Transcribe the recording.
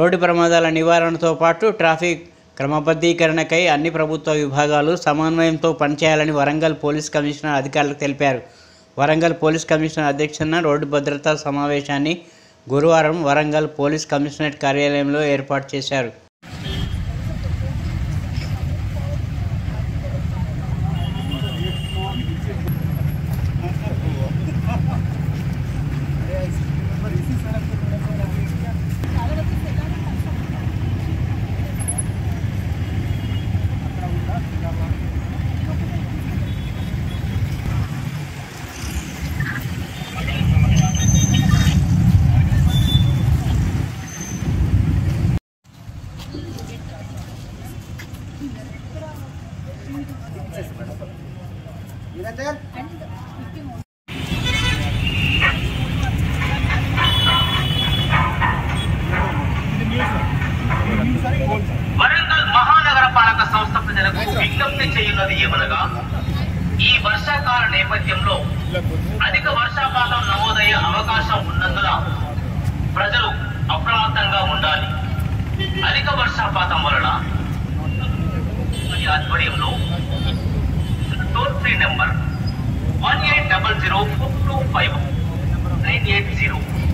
Road ప్రమాదాల నివారణతో పాటు ట్రాఫిక్ క్రమబద్ధీకరణకై అన్ని ప్రభుత్వ విభాగాలు సమన్వయంతో పనిచేయాలని వరంగల్ పోలీస్ కమిషనర్ అధికారులకు తెలిపారు. వరంగల్ పోలీస్ కమిషనర్ అధ్యక్షతన రోడ్డు భద్రతా సమావేశాన్ని గురువారం వరంగల్ పోలీస్ కమిషనరేట్ కార్యాలయంలో ఏర్పాటు చేశారు. వరంగల్ మహానగర పాలక సంస్థ ప్రజలకు విజ్ఞప్తి చేయున్నది ఏమనగా, ఈ వర్షాకాల నేపథ్యంలో అధిక వర్షపాతం నమోదయ్యే అవకాశం ఉన్నందున ప్రజలు అప్రమత్తంగా ఉండాలి. అధిక వర్షపాతం వలన ఆధ్వర్యంలో టోల్ ఫ్రీ నెంబర్ 1800425980